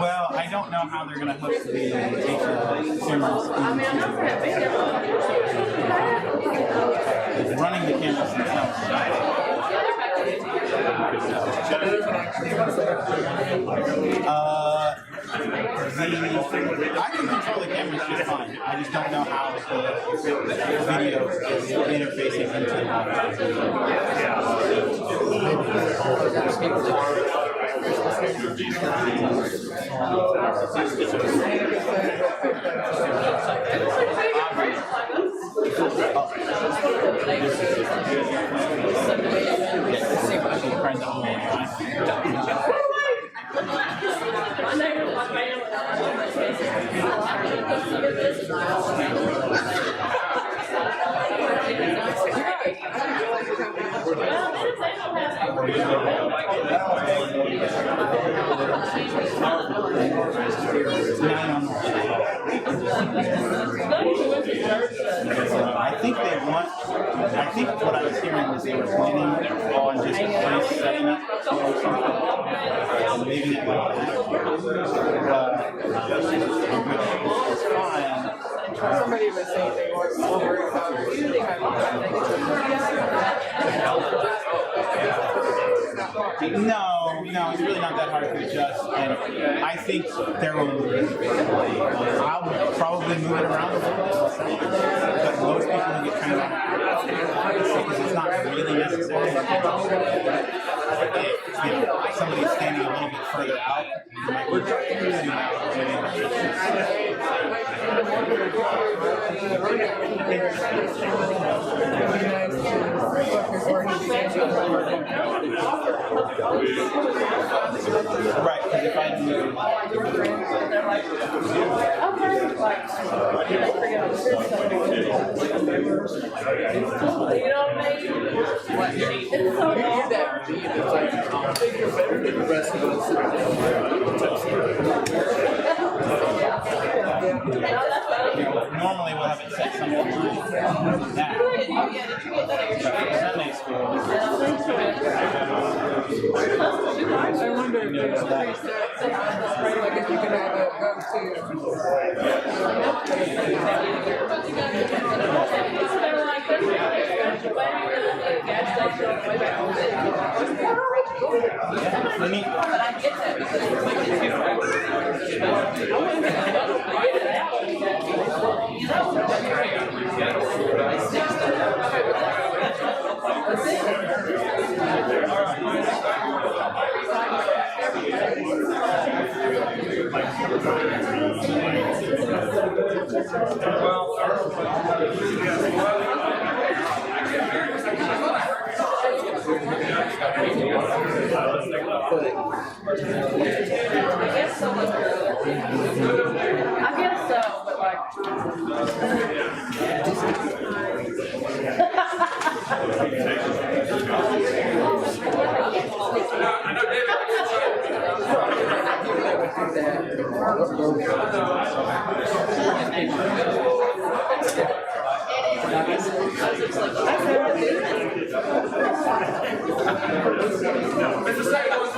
Well, I don't know how they're going to hook the cameras. Running the cameras themselves. I can control the cameras just fine. I just don't know how the video is interfacing into the I think what I was hearing was they were planning on just a place setting up or something. Maybe it like that. It's fine. Somebody was saying they were so worried about using my mom. No, it's really not that hard to adjust, and I think there will. I'll probably move it around a little bit, but most people who get trained on it because it's not really necessary. If somebody's standing a little bit further out, you might be zoom out. Right, because if I do... Normally we'll have it set something like that. Sunday school. I wonder if there's like if you could have it go I guess so, but like It's the same one.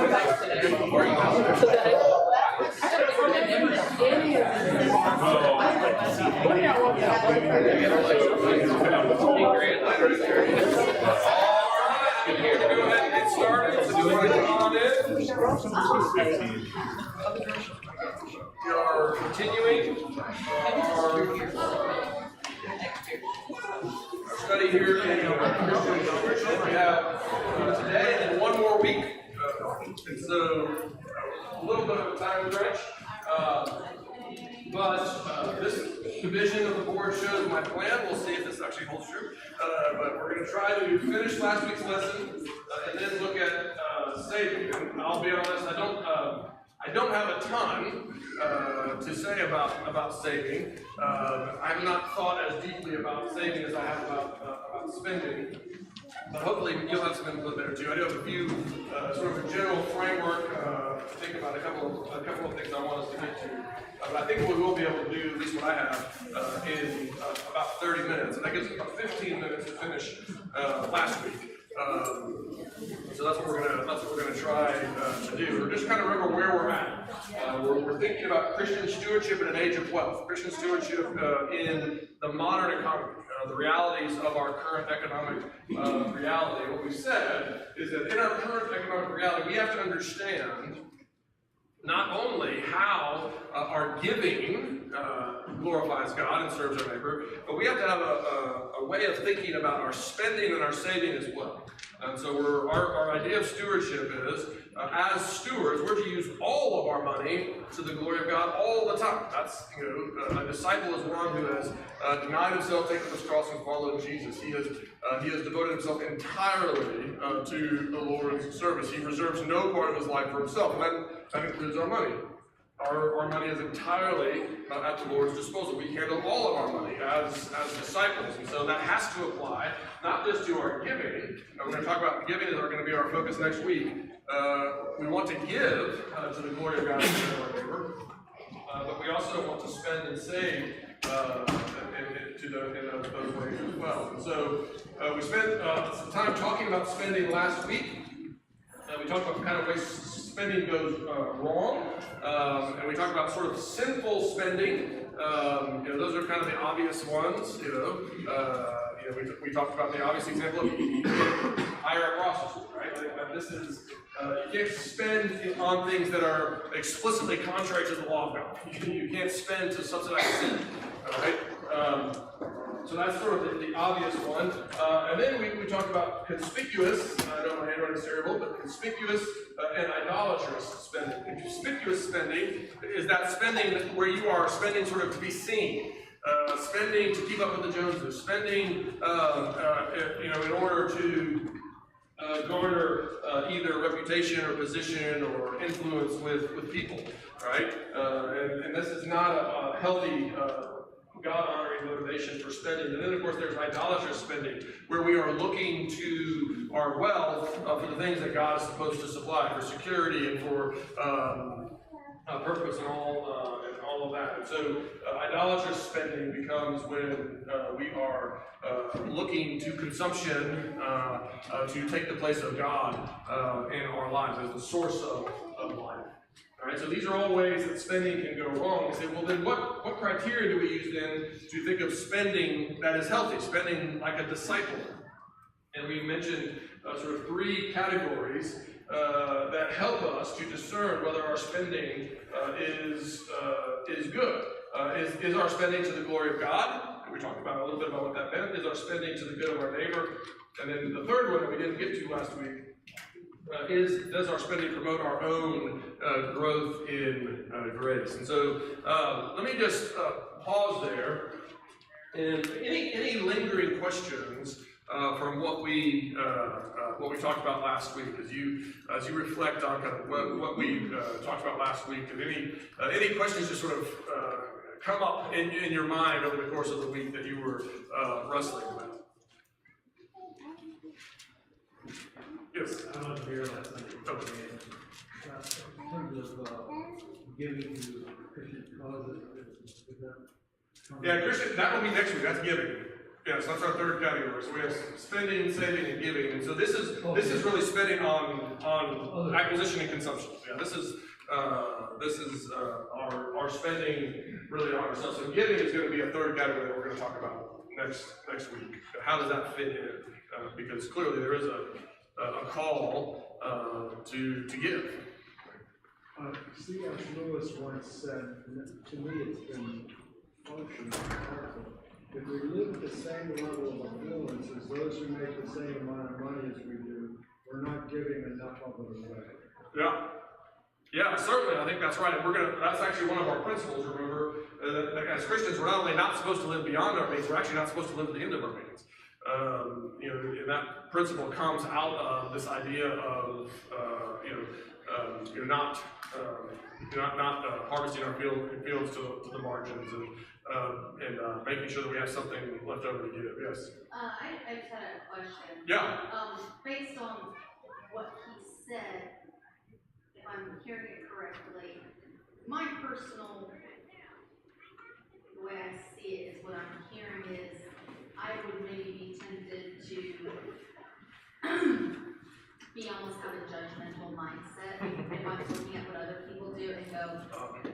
Here to go ahead and get started. So just want to come on in. We are continuing our study here in Christian Stewardship. We have today and one more week. And so a little bit of a time crunch. But this division of the board shows my plan. We'll see if this actually holds true. But we're going to try to finish last week's lesson and then look at saving. And I'll be honest, I don't have a ton to say about saving. I have not thought as deeply about saving as I have about spending. But hopefully you'll have some input there too. I do have a few sort of a general framework to think about a couple of things I want us to get to. But I think what we will be able to do, at least what I have, in about 30 minutes. And that gives us about 15 minutes to finish last week. So that's what we're gonna try to do. We're just kind of remember where we're at. We're thinking about Christian stewardship in an age of wealth. Christian stewardship in the modern economy. The realities of our current economic reality. What we said is that in our current economic reality, we have to understand not only how our giving glorifies God and serves our neighbor, but we have to have a way of thinking about our spending and our saving as well. And so our idea of stewardship is, as stewards, we're to use all of our money to the glory of God all the time. That's, a disciple is one who has denied himself, taken up his cross, and followed Jesus. He has devoted himself entirely to the Lord's service. He reserves no part of his life for himself, and that includes our money. Our money is entirely at the Lord's disposal. We handle all of our money as disciples, and so that has to apply not just to our giving. We're going to talk about giving is going to be our focus next week. We want to give to the glory of God and to our neighbor, but we also want to spend and save in those ways as well. And so we spent some time talking about spending last week. We talked about kind of ways spending goes wrong, and we talked about sort of sinful spending. Those are kind of the obvious ones. We talked about the obvious example of hire a prostitute, right? This is you can't spend on things that are explicitly contrary to the law of God. You can't spend to subsidize sin, all right? So that's sort of the obvious one. And then we talked about conspicuous, I know my handwriting's terrible, but conspicuous and idolatrous spending. And conspicuous spending is that spending where you are spending sort of to be seen. Spending to keep up with the Joneses. Spending, in order to garner either reputation or position or influence with people, right? And this is not a healthy God-honoring motivation for spending. And then, of course, there's idolatrous spending, where we are looking to our wealth for the things that God is supposed to supply, for security and for purpose and all of that. And so, idolatrous spending becomes when we are looking to consumption to take the place of God in our lives as the source of life. All right, so these are all ways that spending can go wrong. We say, well, then what criteria do we use then to think of spending that is healthy, spending like a disciple? And we mentioned sort of three categories that help us to discern whether our spending is good. Is our spending to the glory of God? We talked about a little bit about what that meant. Is our spending to the good of our neighbor? And then the third one that we didn't get to last week does our spending promote our own growth in grace? And so let me just pause there. And any lingering questions from what we talked about last week, as you reflect on kind of what we talked about last week, and any questions just sort of come up in your mind over the course of the week that you were wrestling with. Yes. I was here last night. Okay. In terms of giving to Christian causes, is that Yeah, Christian, that will be next week. That's giving. Yes, that's our third category. So we have spending, saving, and giving. And so this is really spending on acquisition and consumption. Yeah, this is our spending really on ourselves. So giving is going to be a third category that we're going to talk about next week. How does that fit in? Because clearly there is a call to give. C.S. Lewis once said, and to me it's been functional, powerful, if we live at the same level of affluence as those who make the same amount of money as we do, we're not giving enough of it away. Yeah, certainly. I think that's right. That's actually one of our principles. Remember, that as Christians, we're not only not supposed to live beyond our means, we're actually not supposed to live at the end of our means. And that principle comes out of this idea of not harvesting our fields to the margins and making sure that we have something left over to give. Yes. I just had a question. Yeah. Based on what he said, if I'm hearing it correctly, my personal, the way I see it is what I'm hearing is I would maybe be tempted to be almost have a judgmental mindset if I'm looking at what other people do and go,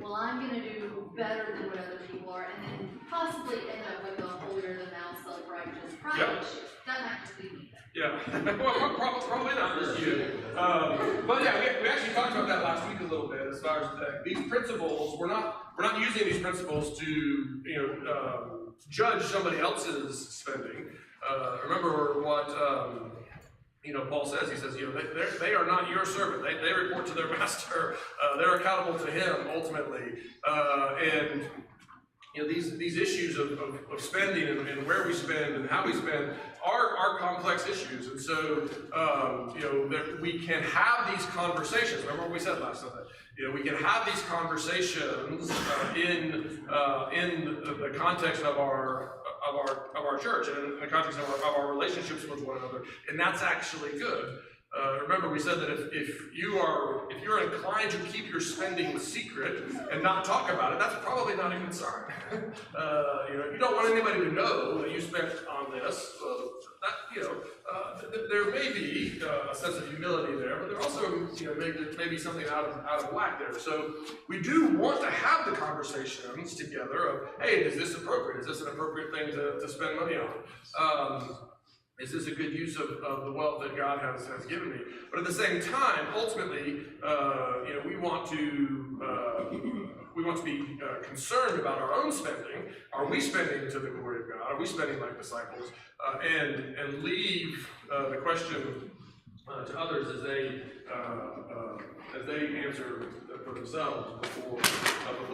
well, I'm going to do better than what other people are, and then possibly end up with a holier-than-thou, self-righteous pride issue. That might just be me. Yeah, well, probably not just you. But yeah, we actually talked about that last week a little bit as far as these principles. We're not using these principles to judge somebody else's spending. Remember what Paul says. He says they are not your servant. They report to their master. They're accountable to him ultimately. And these issues of spending and where we spend and how we spend are complex issues, and so we can have these conversations. Remember what we said last Sunday. We can have these conversations in the context of our church and in the context of our relationships with one another, and that's actually good. Remember, we said that if you're inclined to keep your spending secret and not talk about it, that's probably not a good sign. If you don't want anybody to know that you spent on this, there may be a sense of humility there, but there also maybe something out of whack there. So we do want to have the conversations together of, hey, is this appropriate? Is this an appropriate thing to spend money on? Is this a good use of the wealth that God has given me? But at the same time, ultimately, we want to be concerned about our own spending. Are we spending to the glory of God? Are we spending like disciples? And leave the question to others as they answer for themselves before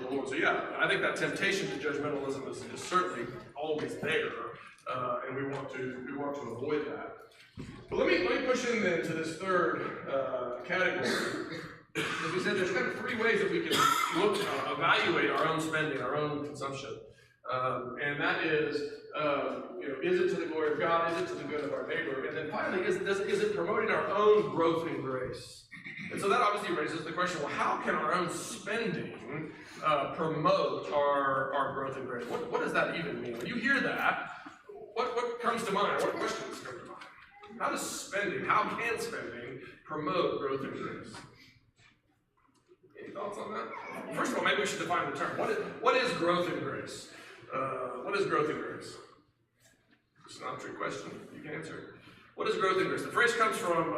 the Lord. So yeah, I think that temptation to judgmentalism is certainly always there. And we want to avoid that. But let me push in then to this third category. As we said, there's kind of three ways that we can evaluate our own spending, our own consumption, and that is it to the glory of God? Is it to the good of our neighbor? And then finally, is it promoting our own growth in grace? And so that obviously raises the question: well, how can our own spending promote our growth in grace? What does that even mean? When you hear that, what comes to mind? What questions come to mind? How can spending promote growth in grace? Any thoughts on that? First of all, maybe we should define the term. What is growth in grace? What is growth in grace? It's not a trick question. You can answer it. What is growth in grace? The phrase comes from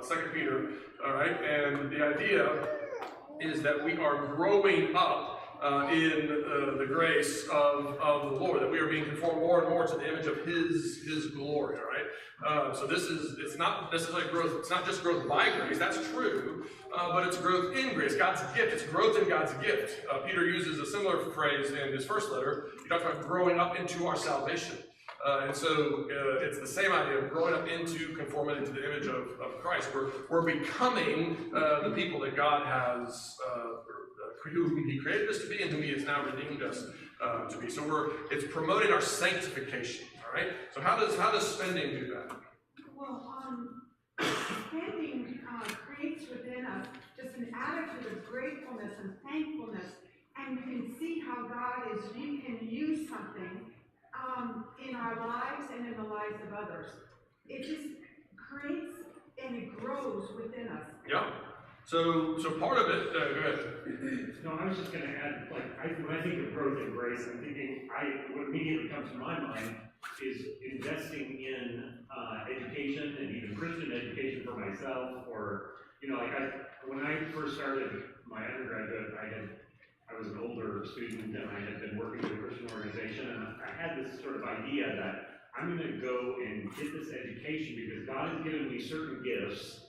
2 Peter, all right? And the idea is that we are growing up in the grace of the Lord, that we are being conformed more and more to the image of His glory, all right? So it's not necessarily growth, it's not just growth by grace, that's true, but it's growth in grace, God's gift, it's growth in God's gift. Peter uses a similar phrase in his first letter. He talks about growing up into our salvation. And so it's the same idea of growing up into conformity to the image of Christ. We're becoming the people that God has whom He created us to be and whom He has now redeemed us to be. So it's promoting our sanctification. All right. So how does spending do that? Well, spending creates within us just an attitude of gratefulness and thankfulness, and you can see how you can use something in our lives and in the lives of others. It just creates and it grows within us. Yeah. So part of it, go ahead. No, I was just gonna add, when I think of growth and grace, I'm thinking, what immediately comes to my mind is investing in education and even Christian education for myself, or, when I first started my undergraduate, I was an older student and I had been working with a Christian organization, and I had this sort of idea that I'm gonna go and get this education because God has given me certain gifts,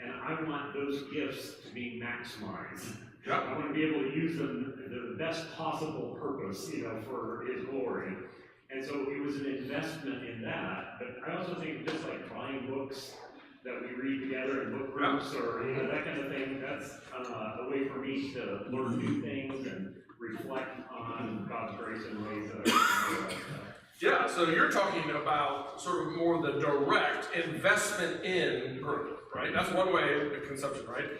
and I want those gifts to be maximized. Yeah. I want to be able to use them to the best possible purpose, for His glory. And so it was an investment in that. But I also think just like buying books that we read together in book groups or that kind of thing, that's a way for me to learn new things and reflect on God's grace in ways that I Yeah, so you're talking about sort of more the direct investment in growth, right? That's one way of consumption, right?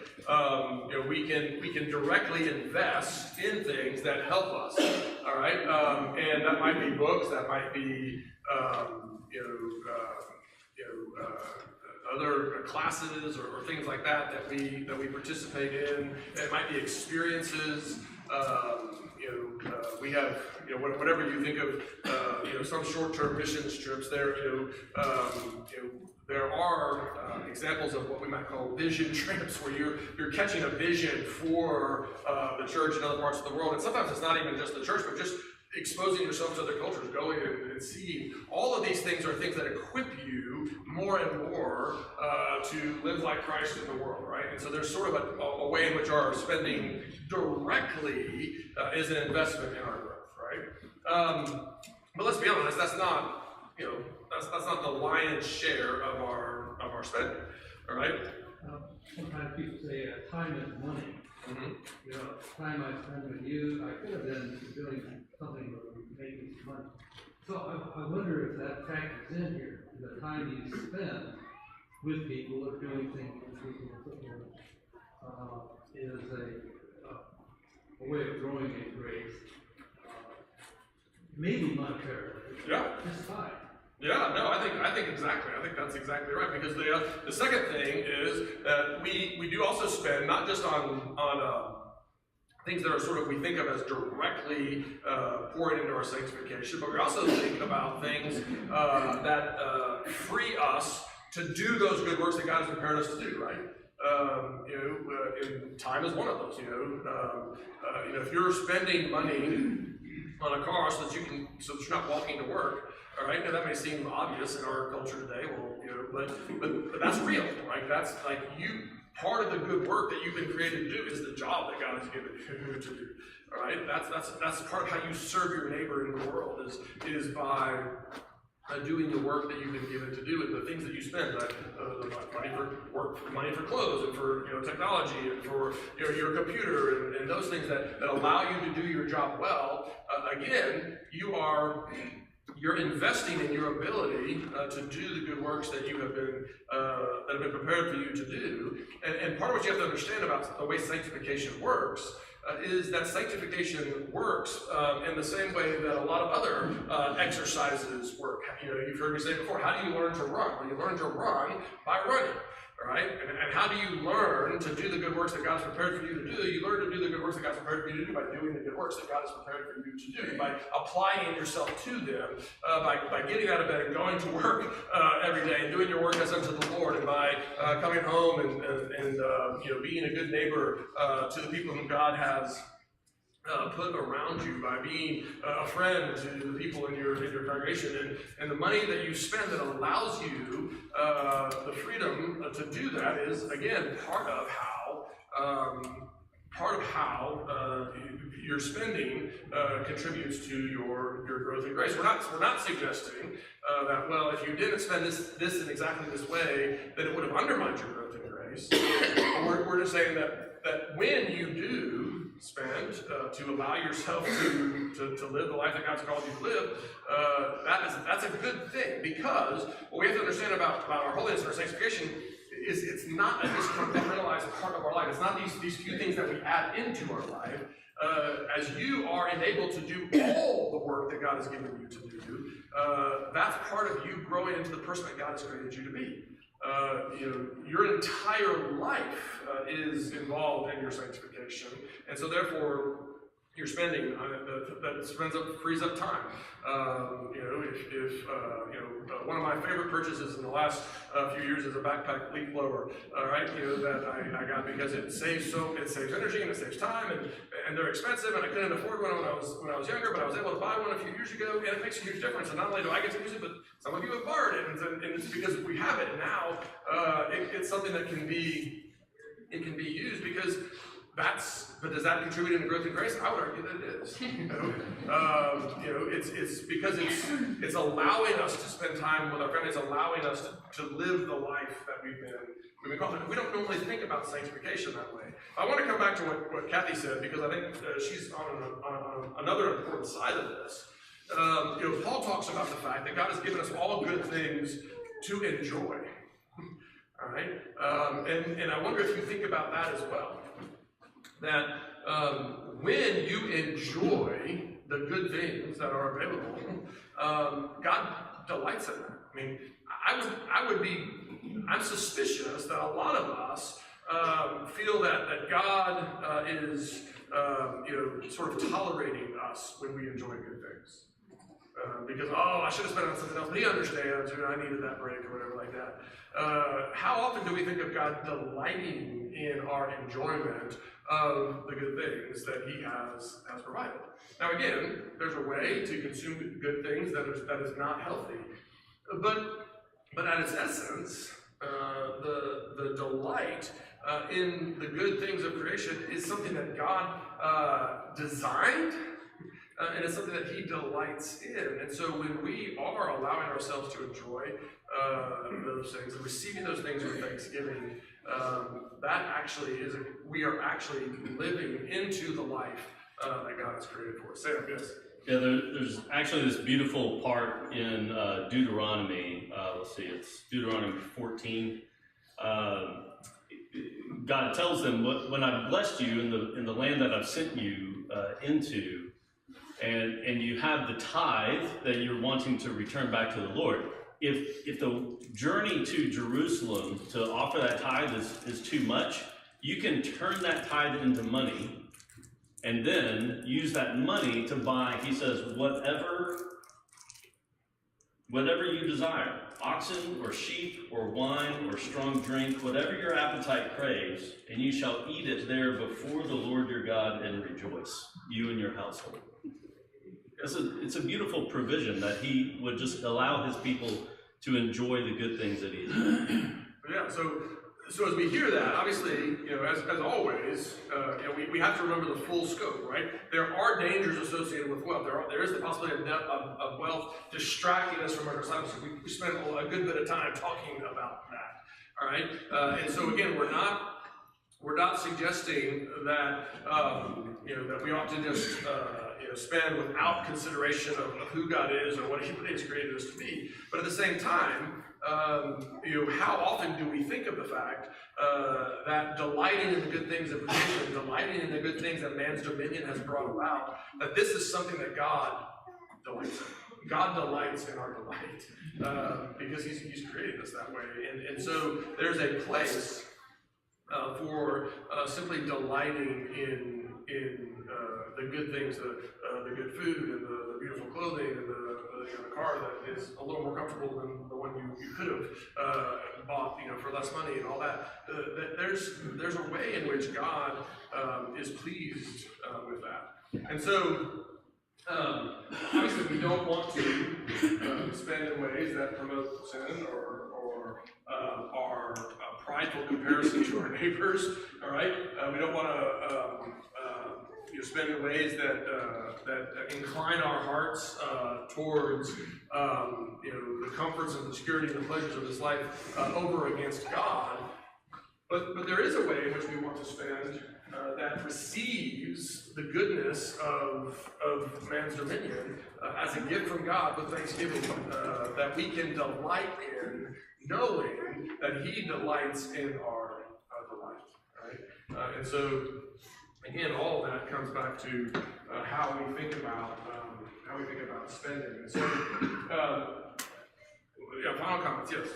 We can directly invest in things that help us, all right? And that might be books, that might be other classes or things like that we participate in. It might be experiences. We have, whatever you think of, some short-term missions trips. There are examples of what we might call vision trips, where you're catching a vision for the church in other parts of the world, and sometimes it's not even just the church, but just exposing yourself to other cultures, going and seeing. All of these things are things that equip you more and more to live like Christ in the world, right? And so there's sort of a way in which our spending directly is an investment in our growth, right? But let's be honest, that's not, that's not the lion's share of our spending, all right? Sometimes people say time is money. Mm-hmm. Time I spend with you, I could have been doing something that would make me some money. So I wonder if that factors in here, the time you spend with people or doing things with people and so forth, is a way of growing in grace. Maybe monetarily. Yeah. Just time. Yeah, no, I think exactly. I think that's exactly right, because the second thing is that we do also spend not just on things that are sort of we think of as directly pouring into our sanctification, but we also think about things that free us to do those good works that God has prepared us to do, right? And time is one of those. If you're spending money on a car so that you're not walking to work. All right, now that may seem obvious in our culture today, but that's real, right? That's like part of the good work that you've been created to do is the job that God has given you to do. All right, that's part of how you serve your neighbor in the world is by doing the work that you've been given to do, and the things that you spend, money for work, money for clothes, and for technology, and for your computer, and those things that allow you to do your job well. Again, you're investing in your ability to do the good works that have been prepared for you to do. And part of what you have to understand about the way sanctification works is that sanctification works in the same way that a lot of other exercises work. You've heard me say before, how do you learn to run? Well, you learn to run by running. All right? And how do you learn to do the good works that God has prepared for you to do? You learn to do the good works that God has prepared for you to do by doing the good works that God has prepared for you to do, by applying yourself to them, by getting out of bed and going to work every day and doing your work as unto the Lord, and by coming home and being a good neighbor to the people whom God has put around you, by being a friend to the people in your congregation, and the money that you spend that allows you the freedom to do that is, again, part of how your spending contributes to your growth in grace. We're not suggesting that, well, if you didn't spend this in exactly this way, that it would have undermined your growth in grace. We're just saying that when you do spend to allow yourself to live the life that God's called you to live, that's a good thing, because what we have to understand about our holiness and our sanctification it's not a discompartmentalized part of our life. It's not these few things that we add into our life. As you are enabled to do all the work that God has given you to do, that's part of you growing into the person that God has created you to be. Your entire life is involved in your sanctification, and so therefore your spending that frees up time. One of my favorite purchases in the last few years is a backpack leaf blower. All right, that I got because it saves energy and it saves time, and they're expensive, and I couldn't afford one when I was younger, but I was able to buy one a few years ago, and it makes a huge difference. And not only do I get to use it, but some of you have borrowed it, and it's because we have it now. It's something that can be used because. But does that contribute in growth and grace? I would argue that it is. It's because it's allowing us to spend time with our family. It's allowing us to live the life that we've been called. We don't normally think about sanctification that way. I want to come back to what Kathy said because I think she's on another important side of this. Paul talks about the fact that God has given us all good things to enjoy. All right, and I wonder if you think about that as well. That when you enjoy the good things that are available, God delights in that. I mean, I'm suspicious that a lot of us feel that God is, sort of tolerating us when we enjoy good things. Because, I should have spent it on something else, but he understands, I needed that break or whatever like that. How often do we think of God delighting in our enjoyment of the good things that he has provided? Now again, there's a way to consume good things that is not healthy. But at its essence, the delight in the good things of creation is something that God designed, and it's something that he delights in. And so when we are allowing ourselves to enjoy those things and receiving those things with thanksgiving, that actually we are actually living into the life that God has created for us. Sam, yes? Yeah, there's actually this beautiful part in Deuteronomy. Let's see, it's Deuteronomy 14. God tells them, when I've blessed you in the land that I've sent you into, and you have the tithe that you're wanting to return back to the Lord. If the journey to Jerusalem to offer that tithe is too much, you can turn that tithe into money and then use that money to buy, he says, whatever you desire, oxen or sheep or wine or strong drink, whatever your appetite craves, and you shall eat it there before the Lord your God and rejoice, you and your household. It's a beautiful provision that he would just allow his people to enjoy the good things that he has done. Yeah, so as we hear that, obviously, as always, we have to remember the full scope, right? There are dangers associated with wealth. There is the possibility of wealth distracting us from our discipleship. We spend a good bit of time talking about that, all right? And so again, we're not suggesting that that we ought to just spend without consideration of who God is or what he has created us to be. But at the same time, how often do we think of the fact that delighting in the good things of creation, delighting in the good things that man's dominion has brought about, that this is something that God delights in. God delights in our delight because he's created us that way. And so there's a place for simply delighting in the good things, the good food, and the beautiful clothing, and the car that is a little more comfortable than the one you could have bought, for less money and all that. There's a way in which God is pleased with that, and so obviously we don't want to spend in ways that promote sin or our prideful comparison to our neighbors. All right, we don't want to spend in ways that incline our hearts towards the comforts and the security and the pleasures of this life over against God. But there is a way in which we want to spend that receives the goodness of man's dominion as a gift from God with thanksgiving, that we can delight in knowing that He delights in our delight, right? And so, again, all of that comes back to how we think about spending. And so, yeah, final comments, yes.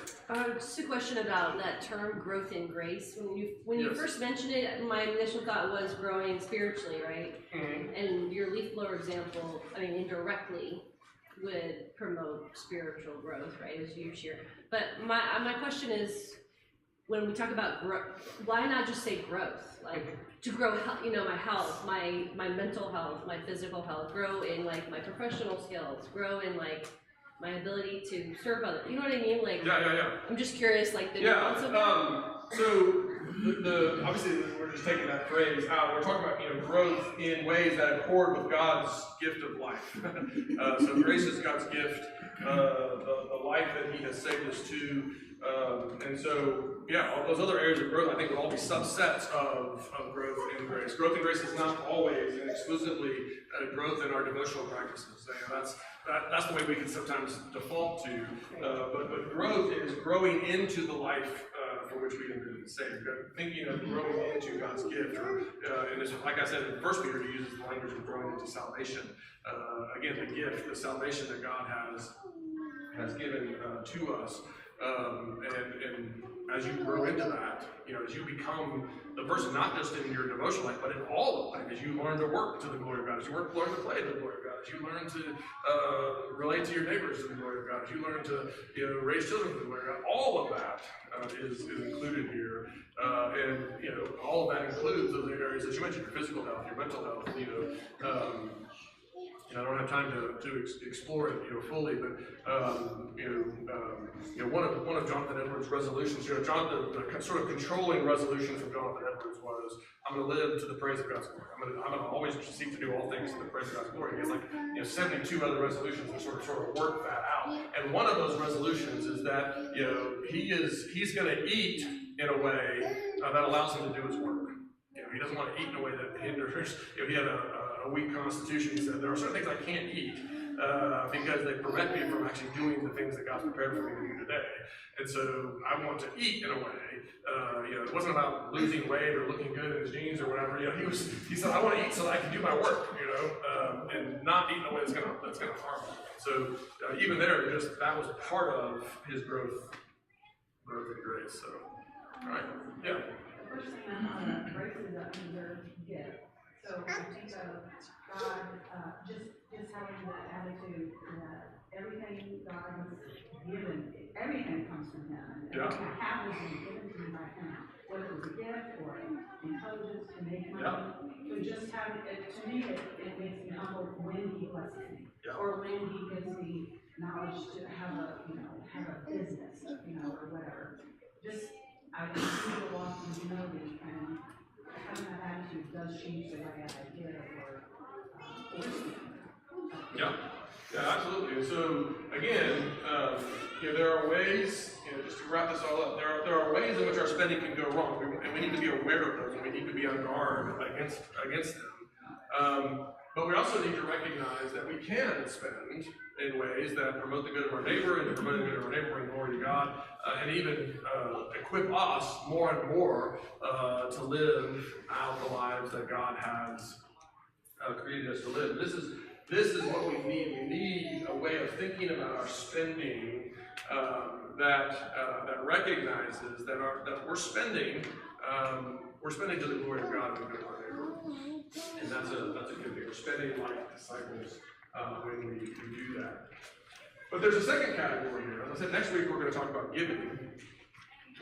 Just a question about that term, growth in grace. When you Yes. first mentioned it, my initial thought was growing spiritually, right? Mm-hmm. And your leaf blower example, I mean, indirectly would promote spiritual growth, right, as you share. But my question is, when we talk about growth, why not just say growth? Like, to grow, my health, my mental health, my physical health, grow in, like, my professional skills, grow in, like, my ability to serve others. You know what I mean? Like, Yeah. I'm just curious, like, the nuance of that. So obviously we're just taking that phrase out. We're talking about growth in ways that accord with God's gift of life. So grace is God's gift, the life that He has saved us to, and so all those other areas of growth I think will all be subsets of growth in grace. Growth in grace is not always and exclusively growth in our devotional practices. That's the way we can sometimes default to, but growth is growing into the life for which we have been saved. Thinking of growing into God's gift, and it's, like I said in 1 Peter, he uses the language of growing into salvation. Again, the gift, the salvation that God has given to us, and as you grow into that, as you become the person, not just in your devotional life, but in all of life, as you learn to work to the glory of God, as you learn to play to the glory of God, as you learn to relate to your neighbors to the glory of God, as you learn to raise children to the glory of God, all of that is included here, and all of that includes those areas that you mentioned: your physical health, your mental health. I don't have time to explore it fully, but one of Jonathan Edwards' resolutions, the sort of controlling resolution from Jonathan Edwards was, I'm going to live to the praise of God's glory. I'm going to always seek to do all things to the praise of God's glory. He has 72 other resolutions that sort of work that out. And one of those resolutions is that he's going to eat in a way that allows him to do his work. He doesn't want to eat in a way that hinders. He had a weak constitution. He said, there are certain things I can't eat because they prevent me from actually doing the things that God's prepared for me to do today. And so I want to eat in a way. It wasn't about losing weight or looking good in his jeans or whatever. He said, I want to eat so that I can do my work. And not eat in a way that's gonna harm me. So even there, that was part of his growth in grace. So, all right, yeah. The first thing I know about grace is an undeserved gift. So I think of God just having that attitude that everything God has given, everything comes from Him. And everything I have was given to me by Him, whether it was a gift or intelligence to make money. So just having it, to me, it makes me humble when He blesses me, or when He gives me knowledge to have a business, or whatever. I continue to walk in humility, and having that attitude does change the way I live or Yeah, absolutely. And so again, there are ways, just to wrap this all up, there are ways in which our spending can go wrong, and we need to be aware of those, and we need to be on guard against them. But we also need to recognize that we can spend in ways that promote the good of our neighbor, and promote the good of our neighbor and glory to God, and even equip us more and more to live out the lives that God has created us to live. This is what we need. We need a way of thinking about our spending that recognizes that we're spending to the glory of God and the good of our neighbor, and that's a good thing. We're spending like disciples when we do that. But there's a second category here. As I said, next week we're going to talk about giving.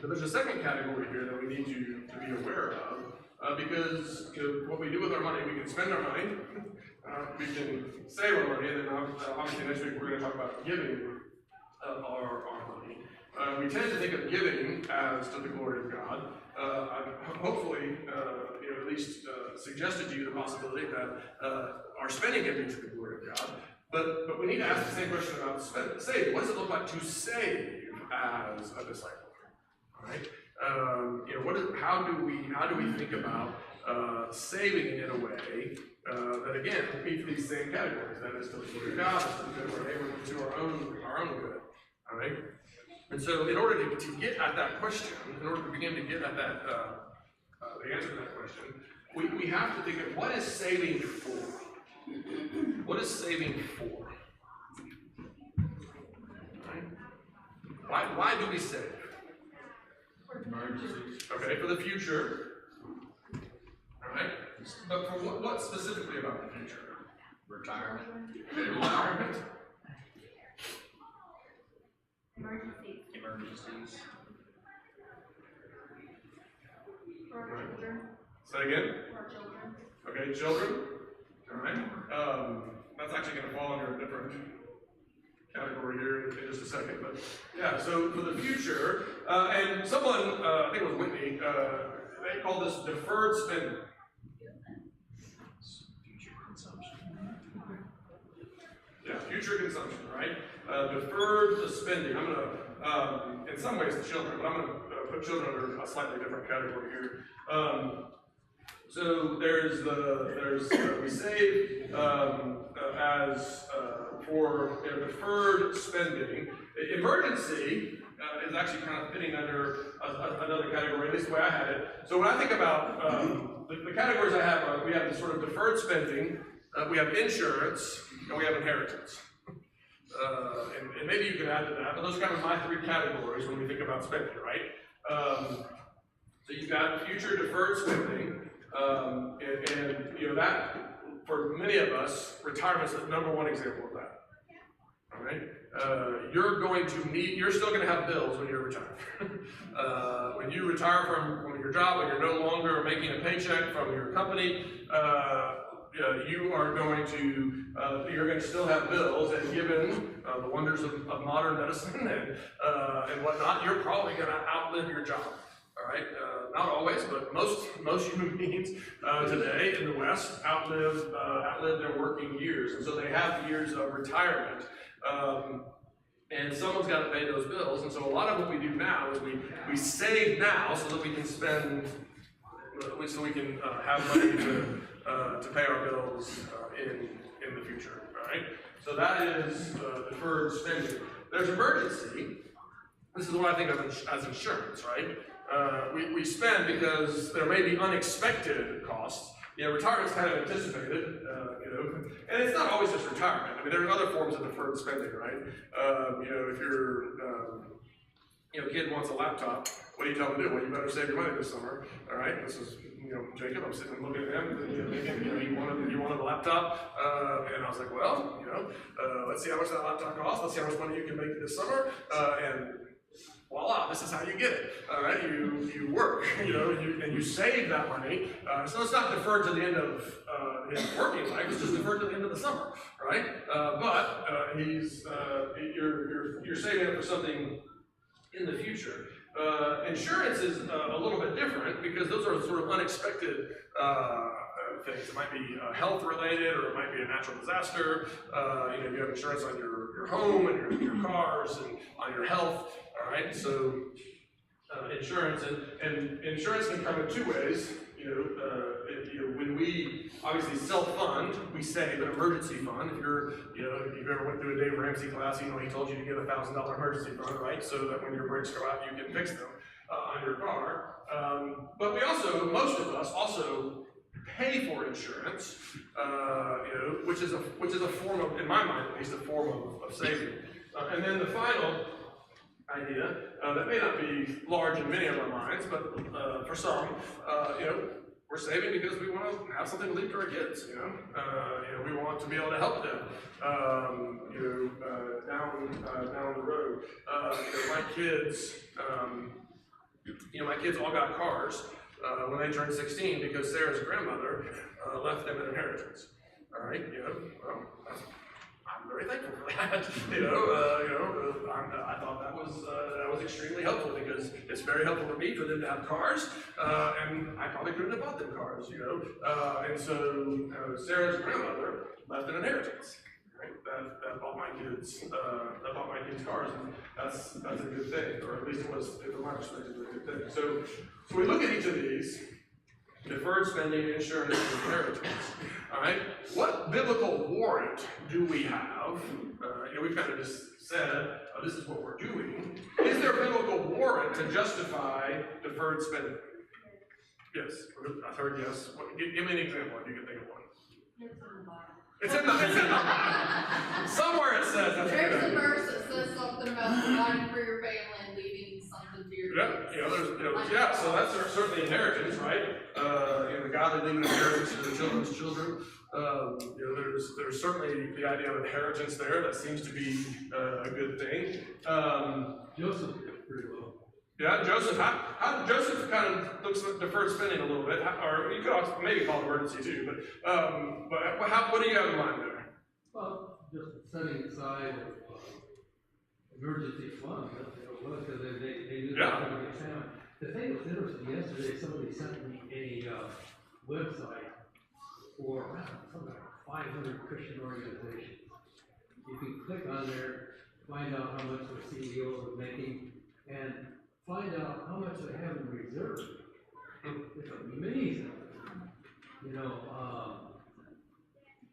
But there's a second category here that we need to be aware of, because what we do with our money, we can spend our money, we can save our money, and then obviously next week we're going to talk about giving our money. We tend to think of giving as to the glory of God. I've hopefully, at least suggested to you the possibility that our spending can be to the glory of God. But we need to ask the same question about saving. What does it look like to save as a disciple? All right. How do we think about saving in a way that again meets these same categories? That is to the glory of God, to the good of our neighbor, to our own good. All right. And so in order to get at that question, in order to begin to get at that, the answer to that question, we have to think of what is saving for? What is saving for? Right? Why do we save? Emergencies. Okay, for the future. Alright? But for what specifically about the future? Retirement. Okay, retirement. Emergencies. For our children, Say again? for our children. Okay, children. Alright. That's actually going to fall under a different category here in just a second. But yeah, so for the future, and someone, I think it was Whitney, they call this deferred spending. Future consumption. Yeah, future consumption, right? Deferred spending. I'm going to, in some ways, the children, but I'm going to put children under a slightly different category here. So we save as for deferred spending. Emergency is actually kind of fitting under another category, at least the way I had it. So when I think about the categories I have, we have the sort of deferred spending, we have insurance, and we have inheritance. And maybe you can add to that, but those are kind of my three categories when we think about spending, right? So you've got future deferred spending, and you know that for many of us, retirement is the number one example of that. All right, you're still going to have bills when you're retired. When you retire from your job, when you're no longer making a paycheck from your company, you're going to still have bills, and given the wonders of modern medicine and whatnot, you're probably going to outlive your job. All right, not always, but most human beings today in the West outlive their working years, and so they have years of retirement. And someone's got to pay those bills, and so a lot of what we do now is we save now so that we can spend, so we can have money to pay our bills in the future. All right, so that is deferred spending. There's emergency. This is what I think of as insurance, right? We spend because there may be unexpected costs. You know, retirement's kind of anticipated, and it's not always just retirement. I mean, there are other forms of deferred spending, right? If your kid wants a laptop, what do you tell them to do? Well, you better save your money this summer, all right? This is, Jacob, I'm sitting and looking at him, thinking, you wanted a laptop, and I was like, well, let's see how much that laptop costs, let's see how much money you can make this summer, and voila, this is how you get it. All right, you work, and you save that money. So it's not deferred to the end of his working life; it's just deferred to the end of the summer, right? But you're saving it for something in the future. Insurance is a little bit different because those are sort of unexpected things. It might be health related, or it might be a natural disaster. You have insurance on your home and your cars and on your health. All right, so insurance and insurance can come in two ways. When we obviously self-fund, we save an emergency fund. If you've ever went through a Dave Ramsey class, he told you to get $1,000 emergency fund, right? So that when your brakes go out, you can fix them on your car. But most of us also pay for insurance, which is a form of, in my mind at least, a form of saving. And then the final idea that may not be large in many of our minds, but for some, we're saving because we want to have something to leave to our kids. We want to be able to help them. Down the road. My kids all got cars when they turned 16 because Sarah's grandmother left them an inheritance. All right, I'm very thankful for that. I thought that was extremely helpful because it's very helpful for me for them to have cars, and I probably couldn't have bought them cars, And so Sarah's grandmother left an inheritance. Right? That bought my kids cars, and that's a good thing, or at least it was, from my perspective, a good thing. So we look at each of these: deferred spending, insurance, and inheritance. All right. what biblical warrant do we have? We've kind of just said, this is what we're doing. Is there a biblical warrant to justify deferred spending? Yes, I've heard yes. Give me an example if you can think of one. It's in the Bible. Somewhere it says that's There's a verse that says something about providing for your family and leaving something to your kids. So that's certainly inheritance, right? The godly leaving inheritance to the children's children. There's certainly the idea of inheritance there. That seems to be a good thing. Joseph did pretty well. Yeah, Joseph. How Joseph kind of looks at deferred spending a little bit, or you could also maybe call it emergency too. But what do you have in mind there? Well, just setting aside emergency funds, because they knew they were going to get salmon. The thing that's interesting, yesterday somebody sent me a website for something like 500 Christian organizations. You can click on there, find out how much their CEOs are making, and find out how much they have in reserve. It's amazing.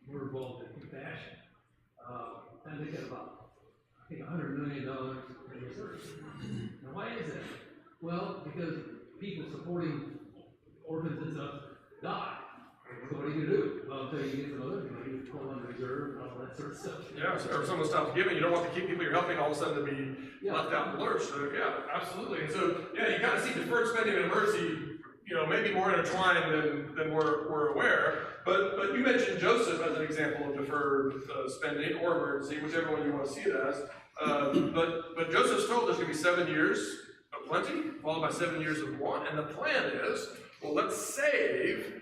We're involved in compassion. And they get about, I think, $100 million in reserve. Now, why is that? Well, because people supporting orphans and stuff die. So what are you going to do? Well, until you get some other money, you pull on reserve and all that sort of stuff. Yeah, or someone stops giving, you don't want the people you're helping all of a sudden to be left out in the lurch. So yeah, absolutely. And so you kind of see deferred spending and emergency, maybe more intertwined than we're aware. But you mentioned Joseph as an example of deferred spending or emergency, whichever one you want to see it as. But Joseph's told there's going to be 7 years of plenty, followed by 7 years of want, and the plan is, well, let's save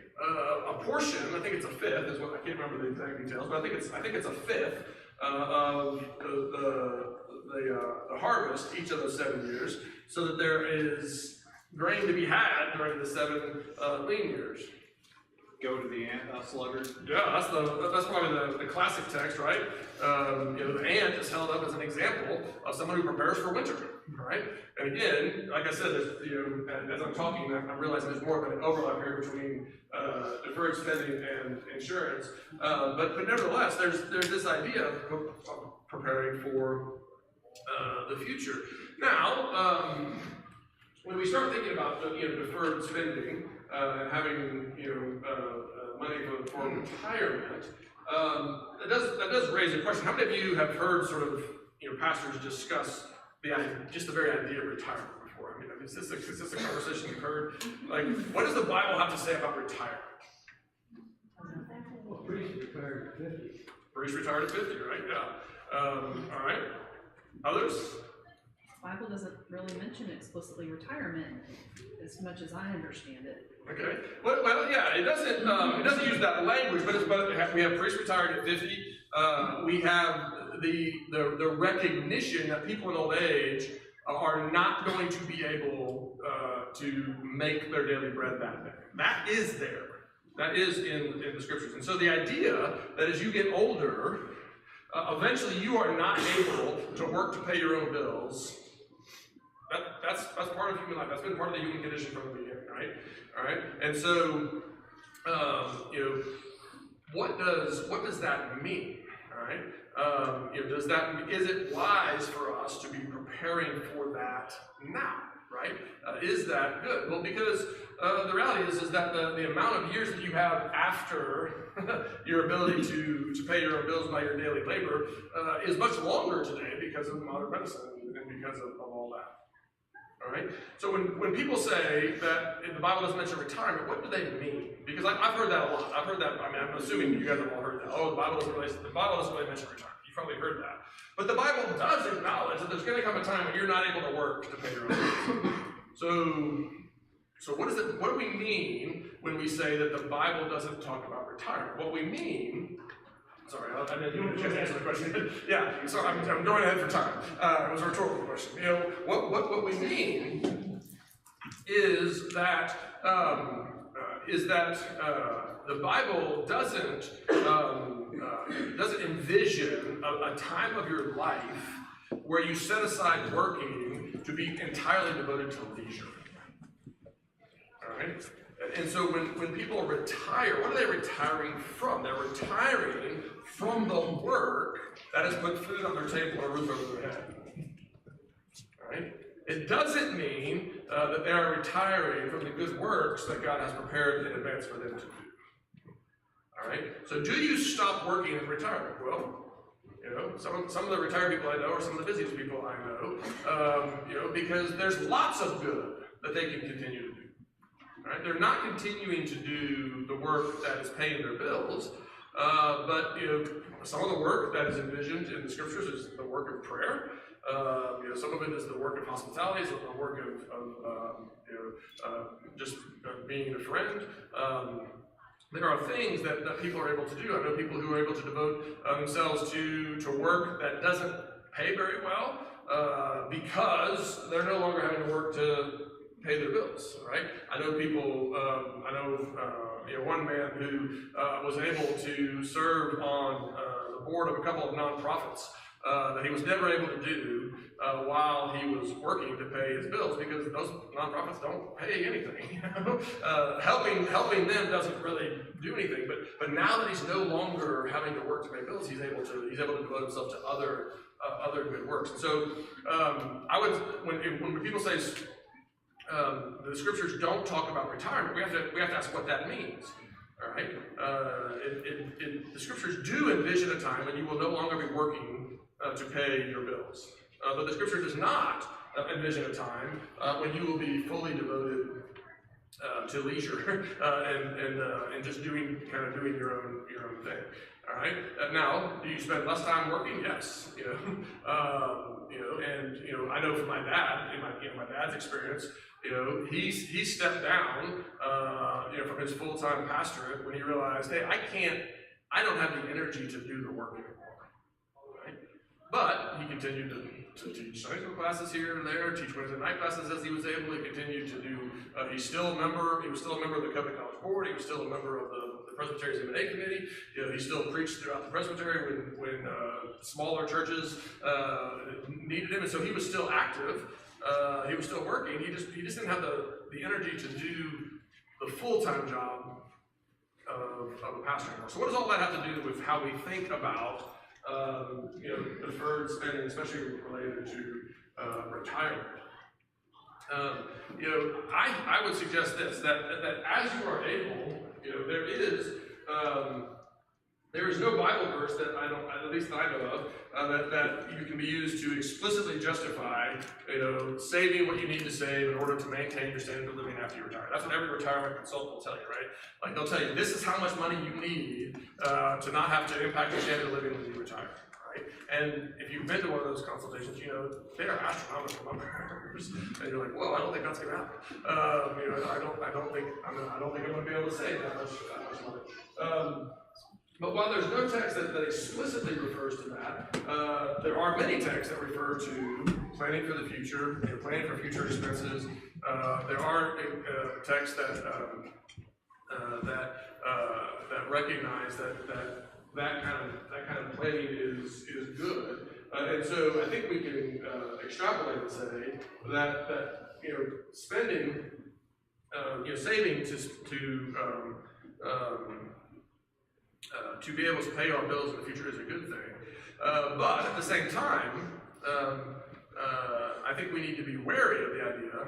a portion. I think it's a fifth. Is what I can't remember the exact details, but I think it's a fifth of the harvest each of those 7 years, so that there is grain to be had during the 7 lean years. Go to the ant sluggard. Yeah, that's probably the classic text, right? The ant is held up as an example of someone who prepares for winter, right? And again, like I said, as I'm talking, I'm realizing there's more of an overlap here between deferred spending and insurance. But nevertheless, there's this idea of preparing for the future. Now, when we start thinking about deferred spending and having money for retirement, that does raise a question. How many of you have heard sort of pastors discuss the very idea of retirement before? I mean, is this a conversation you've heard? Like, what does the Bible have to say about retirement? Well, priest retired at 50. Priest retired at 50, right? Yeah. All right. Others? The Bible doesn't really mention explicitly retirement, as much as I understand it. Okay. Well, yeah, it doesn't use that language, but we have priests retired at 50. We have the recognition that people in old age are not going to be able to make their daily bread that day. That is there. That is in the scriptures. And so the idea that as you get older, eventually you are not able to work to pay your own bills. That's part of human life. That's been part of the human condition from the beginning, right? All right. And so, what does that mean? All right. Is it wise for us to be preparing for that now? Right? Is that good? Well, because the reality is that the amount of years that you have after your ability to pay your own bills by your daily labor is much longer today because of modern medicine and because of all that. All right. So when people say that the Bible doesn't mention retirement, what do they mean? Because I've heard that a lot. I've heard that. I mean, I'm assuming you guys have all heard that. Oh, the Bible doesn't really mention retirement. You've probably heard that. But the Bible does acknowledge that there's going to come a time when you're not able to work to pay your own bills. So what is it? What do we mean when we say that the Bible doesn't talk about retirement? What we mean. Sorry, I didn't even get a chance to answer the question. Yeah, sorry, I'm going ahead for time. It was a rhetorical question. What we mean is that the Bible doesn't envision a time of your life where you set aside working to be entirely devoted to leisure. All right. And so when people retire, what are they retiring from? They're retiring from the work that has put food on their table and a roof over their head. All right? It doesn't mean that they are retiring from the good works that God has prepared in advance for them to do. All right? So do you stop working in retirement? Well, you know, some of the retired people I know are some of the busiest people I know, you know, because there's lots of good that they can continue to do. All right? They're not continuing to do the work that is paying their bills, but, you know, some of the work that is envisioned in the scriptures is the work of prayer. You know, some of it is the work of hospitality, some of the work of just being a friend. There are things that people are able to do. I know people who are able to devote themselves to work that doesn't pay very well because they're no longer having to work to pay their bills, right? I know people, you know, one man who was able to serve on the board of a couple of nonprofits that he was never able to do while he was working to pay his bills, because those nonprofits don't pay anything. You know? Helping them doesn't really do anything. But now that he's no longer having to work to pay bills, he's able to devote himself to other good works. And so I would, when people say the scriptures don't talk about retirement, we have to ask what that means. All right. The scriptures do envision a time when you will no longer be working to pay your bills. But the scripture does not envision a time when you will be fully devoted to leisure and just doing your own thing. All right. Now, do you spend less time working? Yes. You know, and you know, I know from my dad, in my dad's experience, you know, he stepped down, you know, from his full-time pastorate when he realized, hey, I don't have the energy to do the work anymore. But he continued to teach Sunday school classes here and there, teach Wednesday night classes as he was able. He continued to do. He was still a member of the Covenant College Board. He was still a member of the Presbyterian M&A committee. You know, he still preached throughout the presbytery when smaller churches needed him, and so he was still active. He was still working. He just didn't have the energy to do the full-time job of a pastor anymore. So what does all that have to do with how we think about you know, deferred spending, especially related to retirement? You know, I would suggest this, that as you are able, you know, there is no Bible verse that at least I know of, that you can be used to explicitly justify, you know, saving what you need to save in order to maintain your standard of living after you retire. That's what every retirement consultant will tell you, right? Like, they'll tell you, this is how much money you need to not have to impact your standard of living when you retire. And if you've been to one of those consultations, you know, they are astronomical numbers, and you're like, whoa, I don't think that's going to happen. You know, I don't think I'm going to be able to save that much money. But while there's no text that explicitly refers to that, there are many texts that refer to planning for the future, you know, planning for future expenses. There are texts that recognize that kind of planning is good, and so I think we can extrapolate and say that you know, spending, you know, saving to be able to pay our bills in the future is a good thing, but at the same time, I think we need to be wary of the idea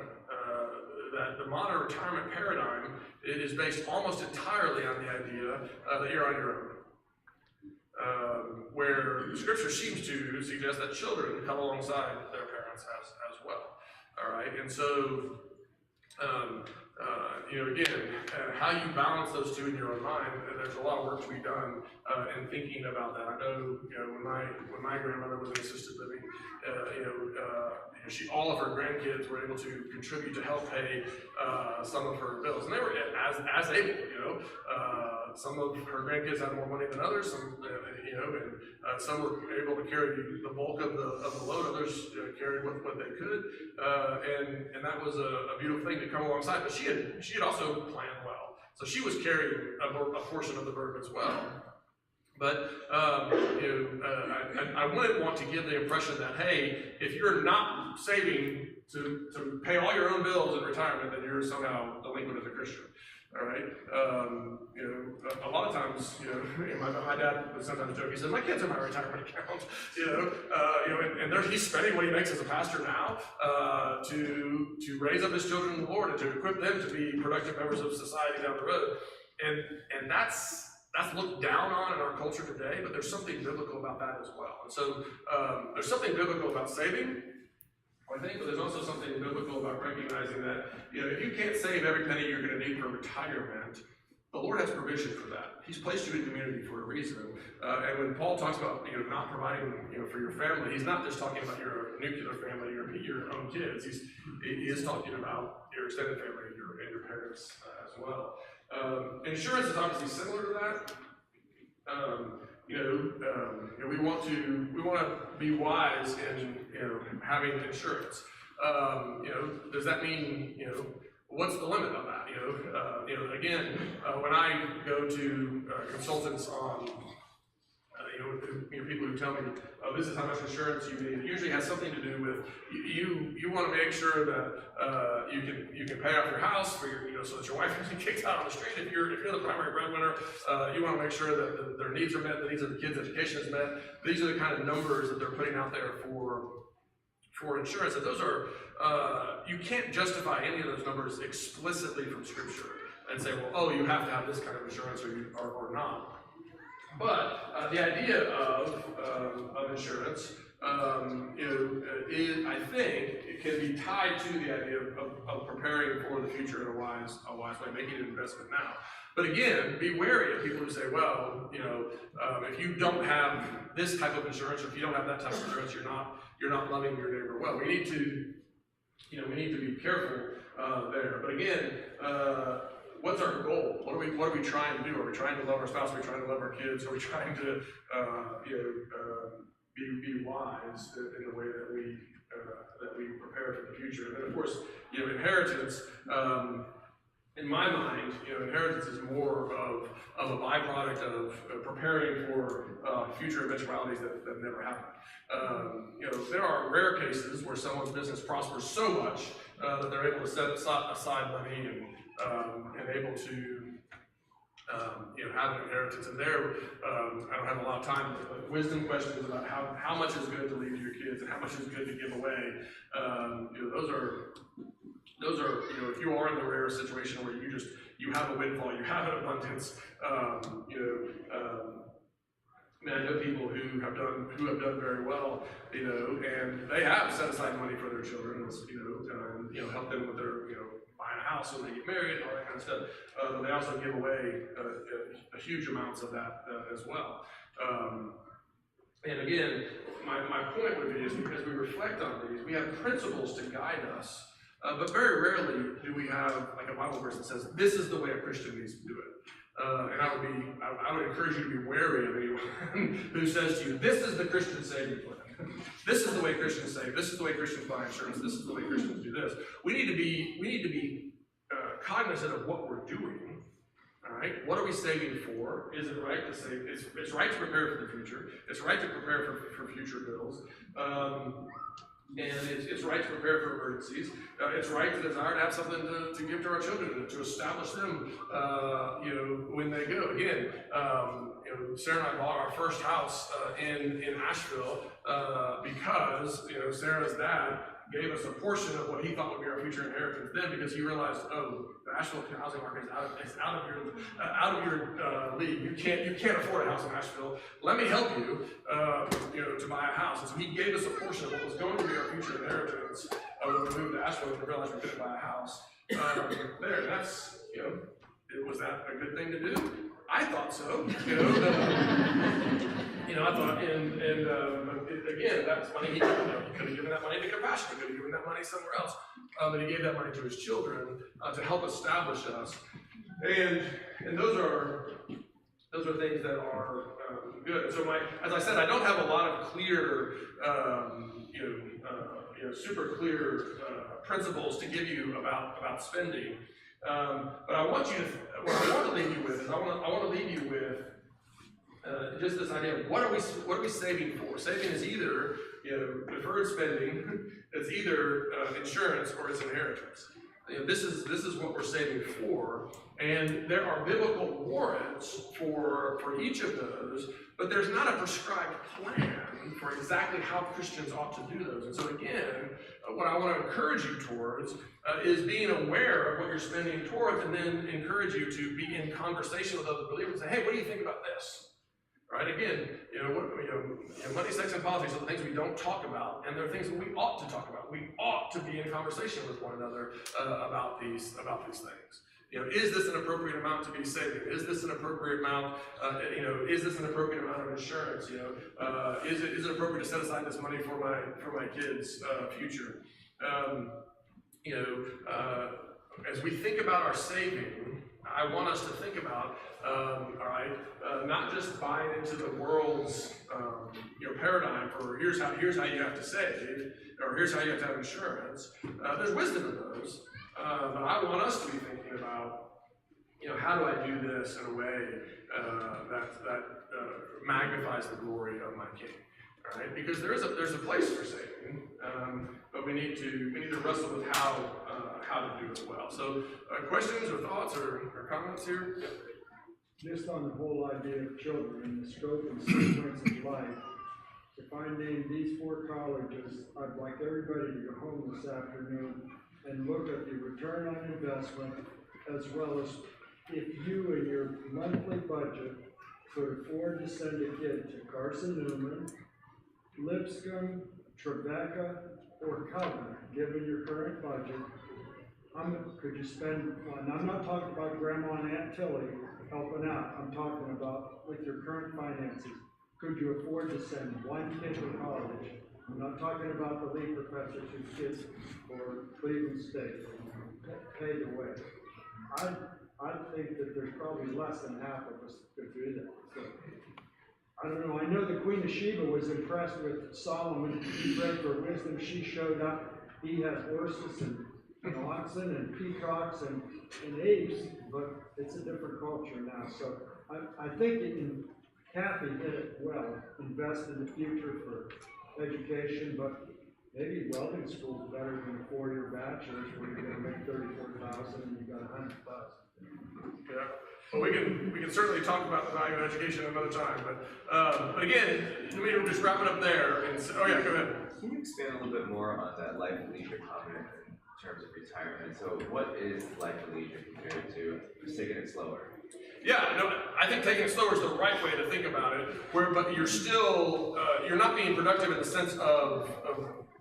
that the modern retirement paradigm is based almost entirely on the idea that you're on your own. Where Scripture seems to suggest that children come alongside their parents as well. All right, and so you know, again, how you balance those two in your own mind, there's a lot of work to be done in thinking about that. I know, you know, when my grandmother was in assisted living, you know, all of her grandkids were able to contribute to help pay some of her bills, and they were as able, you know. Some of her grandkids had more money than others, some, you know, and some were able to carry the bulk of the load. Others carried what they could, and that was a beautiful thing to come alongside. But she had also planned well, so she was carrying a portion of the burden as well. But you know, I wouldn't want to give the impression that, hey, if you're not saving to pay all your own bills in retirement, then you're somehow delinquent as a Christian. All right, a lot of times, my dad would sometimes joke. He says, "My kids are my retirement account." And he's spending what he makes as a pastor now to raise up his children in the Lord and to equip them to be productive members of society down the road. And that's looked down on in our culture today. But there's something biblical about that as well. And so there's something biblical about saving, I think, but there's also something biblical about recognizing that, if you can't save every penny you're going to need for retirement, the Lord has provision for that. He's placed you in community for a reason. And when Paul talks about, not providing, for your family, he's not just talking about your nuclear family, your own kids. He is talking about your extended family and your parents as well. Insurance is obviously similar to that. We want to be wise in having insurance. Does that mean what's the limit on that? Again, when I go to consultants on people who tell me, oh, this is how much insurance you need, it usually has something to do with you want to make sure that you can pay off your house for your so that your wife isn't kicked out on the street if you're the primary breadwinner. You want to make sure that their needs are met, the needs of the kids' education is met. These are the kind of numbers that they're putting out there for insurance. And those are you can't justify any of those numbers explicitly from Scripture and say, well, oh, you have to have this kind of insurance or not. But the idea of insurance, is, I think, it can be tied to the idea of preparing for the future in a wise way, making an investment now. But again, be wary of people who say, well, if you don't have this type of insurance, or if you don't have that type of insurance, you're not loving your neighbor well. We need to be careful there. But again, what's our goal? What are we trying to do? Are we trying to love our spouse? Are we trying to love our kids? Are we trying to be wise in the way that we prepare for the future? And then, of course, inheritance. In my mind, inheritance is more of a byproduct of preparing for future eventualities that never happen. There are rare cases where someone's business prospers so much that they're able to set aside money and able to have an inheritance. And there, I don't have a lot of time, but wisdom questions about how much is good to leave to your kids and how much is good to give away. Those are, if you are in the rare situation where you have a windfall, you have an abundance, I know people who have done very well, and they have set aside money for their children, help them with their, buying a house when they get married and all that kind of stuff. But they also give away huge amounts of that as well. And again, my point would be is as we reflect on these, we have principles to guide us. But very rarely do we have like a Bible verse that says, this is the way a Christian needs to do it. And I would encourage you to be wary of anyone who says to you, this is the Christian saving plan. This is the way Christians save. This is the way Christians buy insurance. This is the way Christians do this. We need to be cognizant of what we're doing. All right, what are we saving for? Is it right to save? It's right to prepare for the future. It's right to prepare for future bills. And it's right to prepare for emergencies. It's right to desire to have something to give to our children, to establish them, when they go. Again, Sarah and I bought our first house in Asheville because Sarah's dad gave us a portion of what he thought would be our future inheritance then, because he realized, oh, the Asheville housing market is out of your league. You can't afford a house in Asheville. Let me help you, to buy a house. And so he gave us a portion of what was going to be our future inheritance when we moved to Asheville and realized we couldn't buy a house. That's was that a good thing to do? I thought so. I thought, but again, that's money he could have given that money to compassion. He could have given that money somewhere else. But he gave that money to his children to help establish us. And those are things that are good. And so as I said, I don't have a lot of clear, super clear principles to give you about spending. But what I want to leave you with is I want to leave you with just this idea of what are we saving for? Saving is either deferred spending, it's either insurance, or it's inheritance. This is what we're saving for, and there are biblical warrants for each of those, but there's not a prescribed plan for exactly how Christians ought to do those. And so again, what I want to encourage you towards is being aware of what you're spending towards, and then encourage you to be in conversation with other believers and say, hey, what do you think about this? Right? Again, money, sex, and politics are the things we don't talk about, and they're things that we ought to talk about. We ought to be in conversation with one another about these things. Is this an appropriate amount to be saving? Is this an appropriate amount? Is this an appropriate amount of insurance? Is it appropriate to set aside this money for my kids' future? As we think about our saving, I want us to think about, not just buying into the world's paradigm for here's how you have to save, or here's how you have to have insurance. There's wisdom in those, but I want us to be thinking about, how do I do this in a way that magnifies the glory of my King? All right, because there's a place for saving, but we need to wrestle with how to do it well. So, questions or thoughts or comments here? Just on the whole idea of children and the scope and sequence of life, if I name these 4 colleges, I'd like everybody to go home this afternoon and look at the return on investment, as well as if you in your monthly budget could afford to send a kid to Carson Newman, Lipscomb, Tribeca, or Covenant, given your current budget. Could you spend, and I'm not talking about Grandma and Aunt Tilly helping out, I'm talking about with your current finances, could you afford to send one kid to college? I'm not talking about the lead professors whose kids for Cleveland State paid the way. I think that there's probably less than half of us that could do that. So, I don't know. I know the Queen of Sheba was impressed with Solomon. He prayed for wisdom. She showed up. He had horses and oxen and peacocks and apes, but it's a different culture now. So I think Kathy hit it well. Invest in the future for education, but maybe welding school is better than a 4-year bachelor's where you're going to make $34,000 and you've got $100,000. Yeah. Well, we can certainly talk about the value of education another time, but again, we'll just wrap it up there. And go ahead. Can you expand a little bit more on that life and leisure comment in terms of retirement? So, what is life and leisure compared to just taking it slower? Yeah, I think taking it slower is the right way to think about it. But you're still you're not being productive in the sense of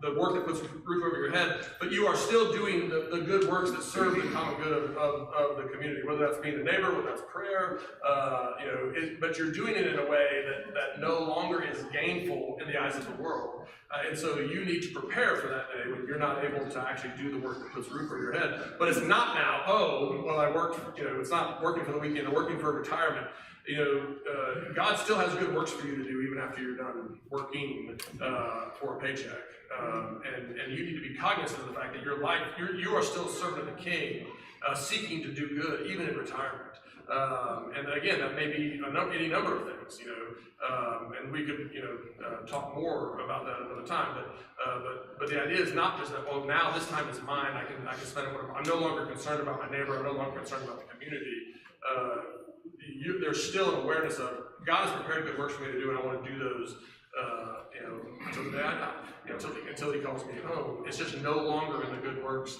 the work that puts a roof over your head, but you are still doing the good works that serve the common good of the community, whether that's being a neighbor, whether that's prayer, but you're doing it in a way that no longer is gainful in the eyes of the world. And so you need to prepare for that day when you're not able to actually do the work that puts a roof over your head. But it's not now, I worked, it's not working for the weekend or working for retirement. God still has good works for you to do even after you're done working for a paycheck. And you need to be cognizant of the fact that your life, you are still a servant of the King, seeking to do good, even in retirement. And again, that may be any number of things, and we could, talk more about that another time. But the idea is not just that, well, now this time is mine. I can spend it. I'm no longer concerned about my neighbor. I'm no longer concerned about the community. There's still an awareness of God has prepared good works for me to do, and I want to do those. Until the day I die, until He calls me home. It's just no longer in the good works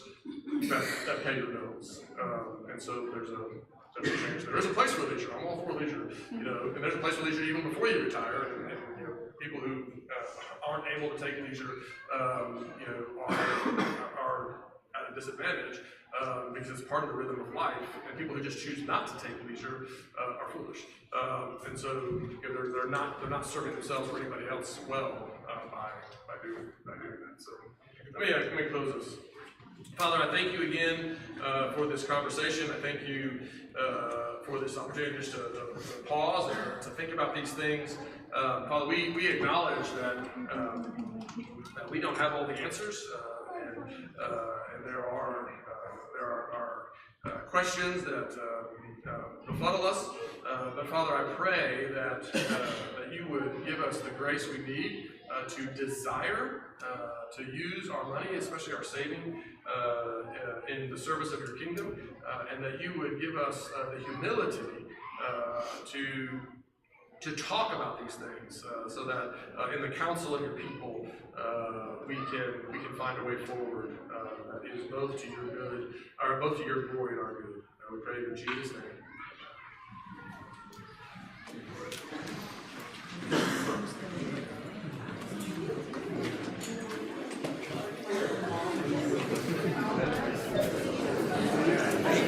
that pay your bills. And so there's a change there. There's a place for leisure. I'm all for leisure. And there's a place for leisure even before you retire. And people who aren't able to take leisure, are at a disadvantage. Because it's part of the rhythm of life, and people who just choose not to take leisure are foolish, and so they're not serving themselves or anybody else well by doing that. So let me close this. Father, I thank you again for this conversation. I thank you for this opportunity just to pause and to think about these things. Father, we acknowledge that we don't have all the answers, and there are questions that befuddle us. But Father, I pray that you would give us the grace we need to desire to use our money, especially our saving, in the service of your kingdom, and that you would give us the humility to talk about these things, so that in the council of your people we can find a way forward that is both to your good, or both to your glory and our good. We pray in Jesus' name.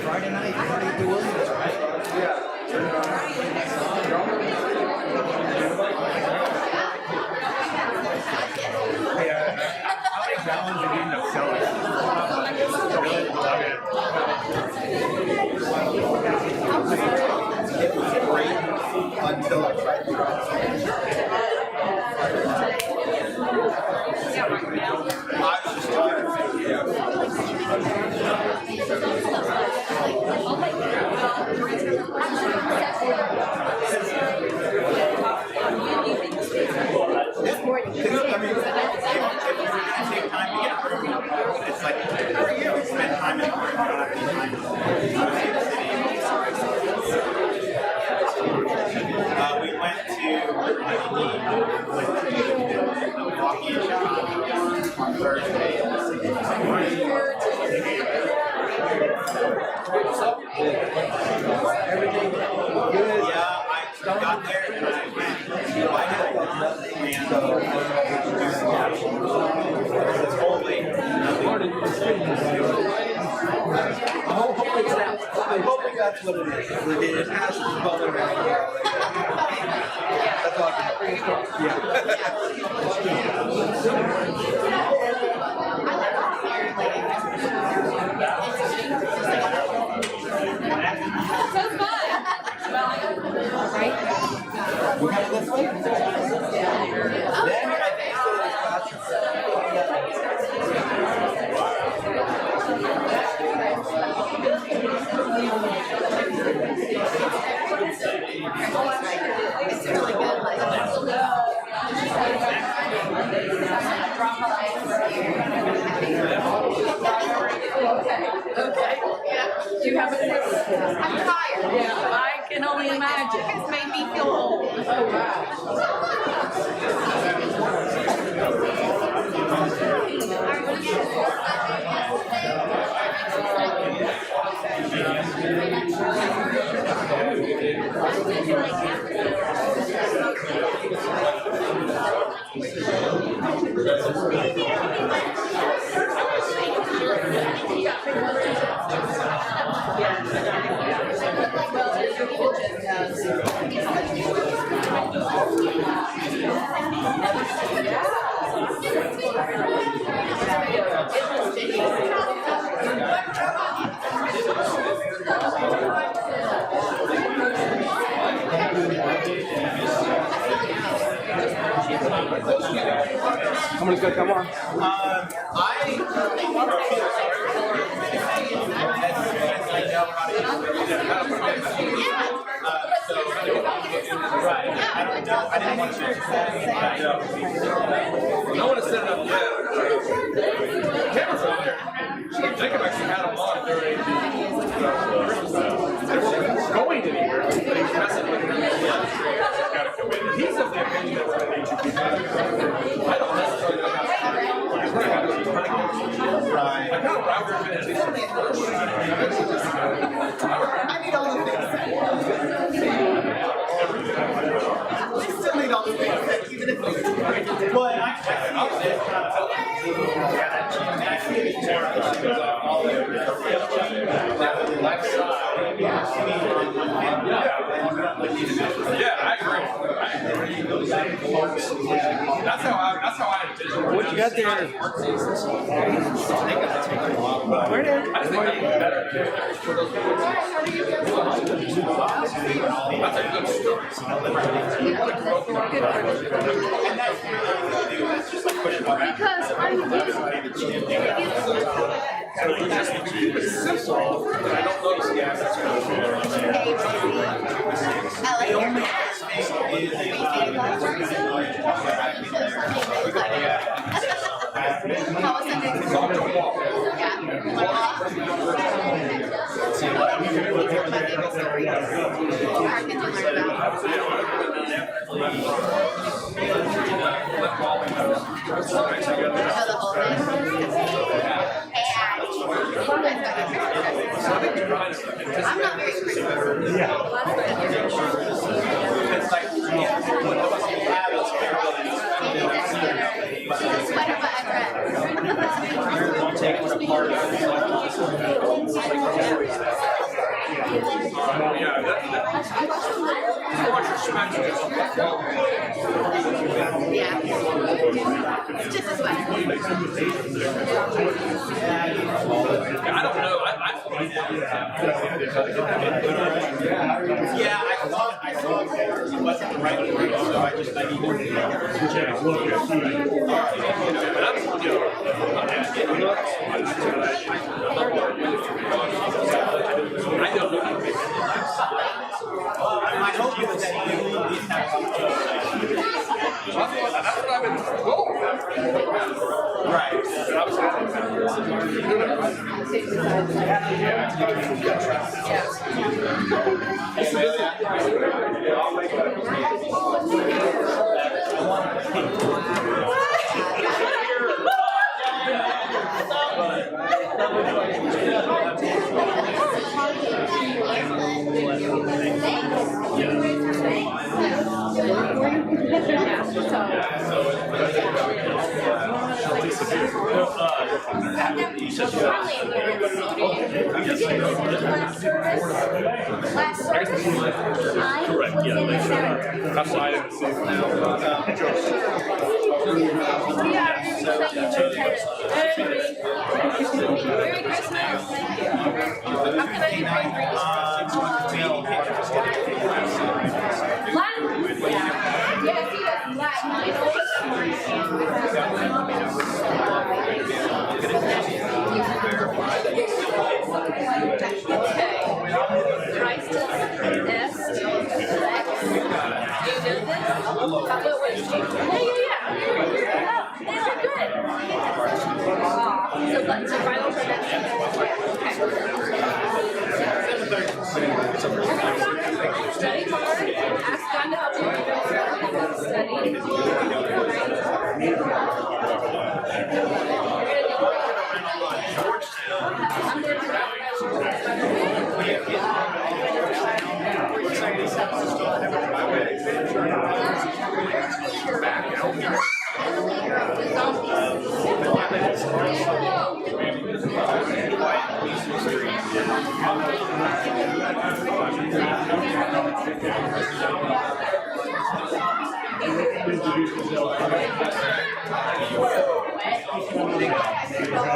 Friday night, party at the Williams, right? How many gallons did you end up selling? It was great until I tried to drive. I was just tired. It's like, you spend time in the room, you don't have any time. We went to Milwaukee and Chicago on Thursday. Everything good? Yeah, I got there and I I'm hoping that's what it is. It has to bubble around. That's all I So fun. Right? We have this one? Then I think It's really good. Okay. Yeah. Do you have a I'm tired. Yeah, I can only imagine. It's made me feel old. Oh, wow. Someone's gonna come on. I don't know. I didn't want to change I want to set it up yet. Cameras on there. Jacob actually had them on during the they weren't going anywhere. But he's messing with them. He's of the opinion that we're going to need to be I don't necessarily know I kind of rather have been at least first. I need all the things. We still need all the things that even if we But I see it kind of I see it all Yeah, I agree. That's how I envision it. What you got there? Where did? I just think that'd be better. That's a good story. And that's just like pushing back. Because I'm It's simple, but I don't notice the assets. The only thing I'm not very critical. it's like, Sweater, but I've read. take one apart. Yeah. It's just a sweater. I don't know, Yeah, I saw it wasn't the right word, so I need my hope is that you at least have that's what I've been told. right. Correct, yeah, that's why I didn't see it Study hard, ask God to help you study.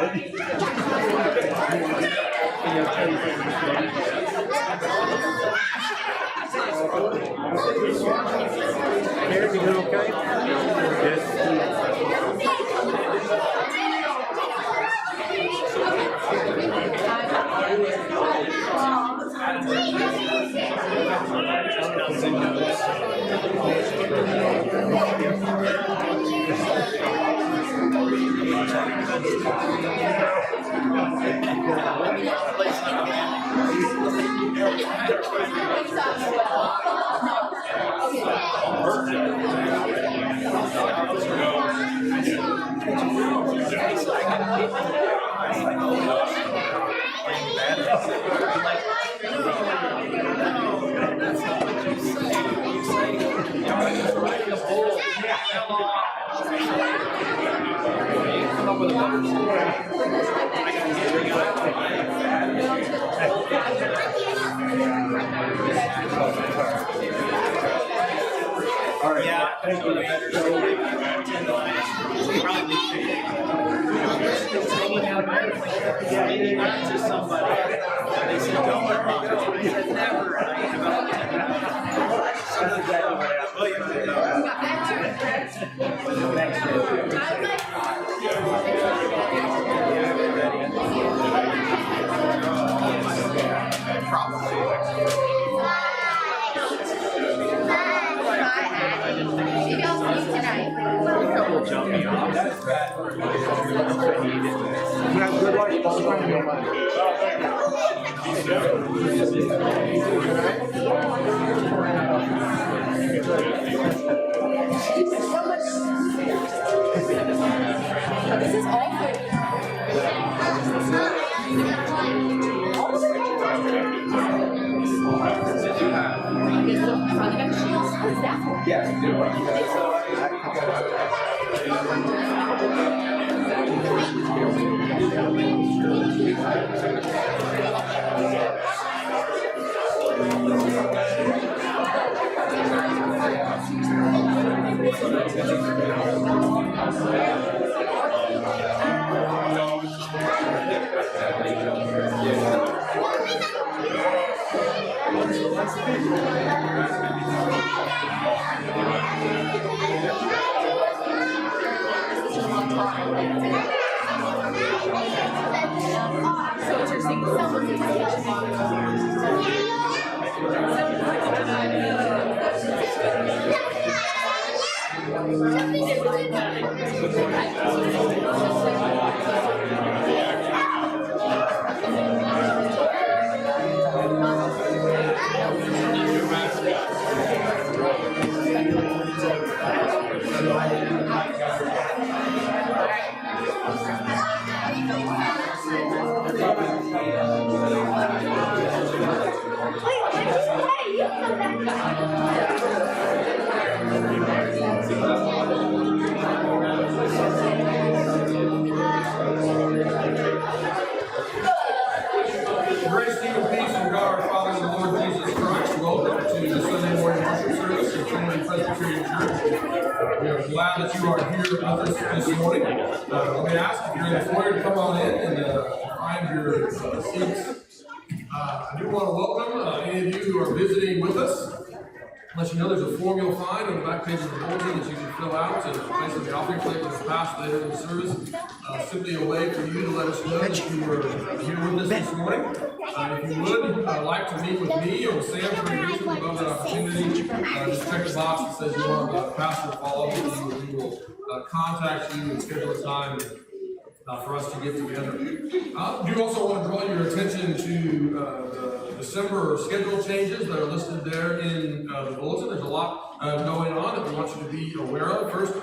Ready? couple jumpy off. That is bad for You have good luck. Don't try to get money. This is all for Yeah, Grace, peace, and God our Father and the Lord Jesus Christ. Welcome to the Sunday morning worship service at Trinity Presbyterian Church. We are glad that you are here with us this morning. Let me ask if you're in the foyer to come on in and find your seats. I do want to welcome any of you who are visiting with us. Let you know there's a form you'll find on the back page of the bulletin that you can fill out and place in the offering plate when it's passed later in the service. Simply a way for you to let us know that you were here with us this morning. If you would like to meet with me or Sam for any reason, we'd love that opportunity. Just check the box that says you want the pastor to follow up with you, and we will contact you and schedule a time for us to get together. I do also want to draw your attention to the December schedule changes that are listed there in the bulletin. There's a lot going on that we want you to be aware of. First,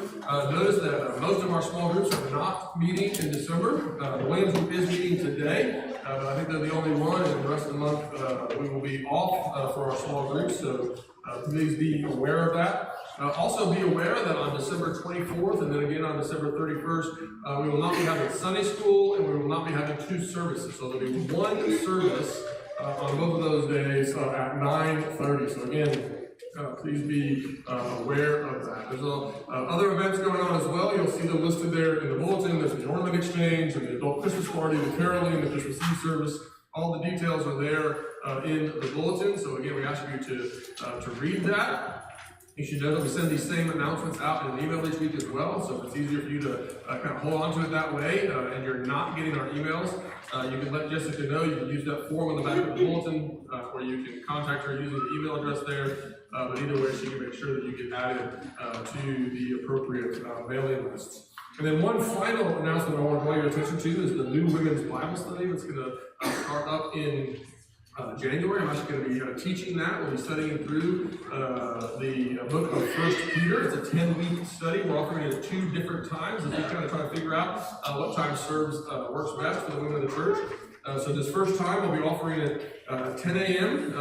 notice that most of our small groups are not meeting in December. The Williams group is meeting today, but I think they're the only one, and the rest of the month we will be off for our small groups, so please be aware of that. Also be aware that on December 24th and then again on December 31st, we will not be having Sunday school and we will not be having two services. So there'll be one service on both of those days at 9:30. So again, please be aware of that. There's other events going on as well. You'll see them listed there in the bulletin. There's the ornament exchange and the adult Christmas party, the caroling, the Christmas Eve service. All the details are there in the bulletin. So again, we ask you to read that. You should know that we send these same announcements out in an email each week as well, so if it's easier for you to kind of hold on to it that way, and you're not getting our emails, you can let Jessica know. You can use that form on the back of the bulletin, where you can contact her using the email address there, but either way, she can make sure that you get added to the appropriate mailing lists. And then one final announcement I want to draw your attention to is the new women's Bible study that's going to start up in January. I'm actually going to be teaching that. We'll be studying through the book of 1 Peter. It's a 10-week study. We're offering it at 2 different times as we kind of try to figure out what time works best for the women of the church. So this first time we'll be offering it at 10 a.m.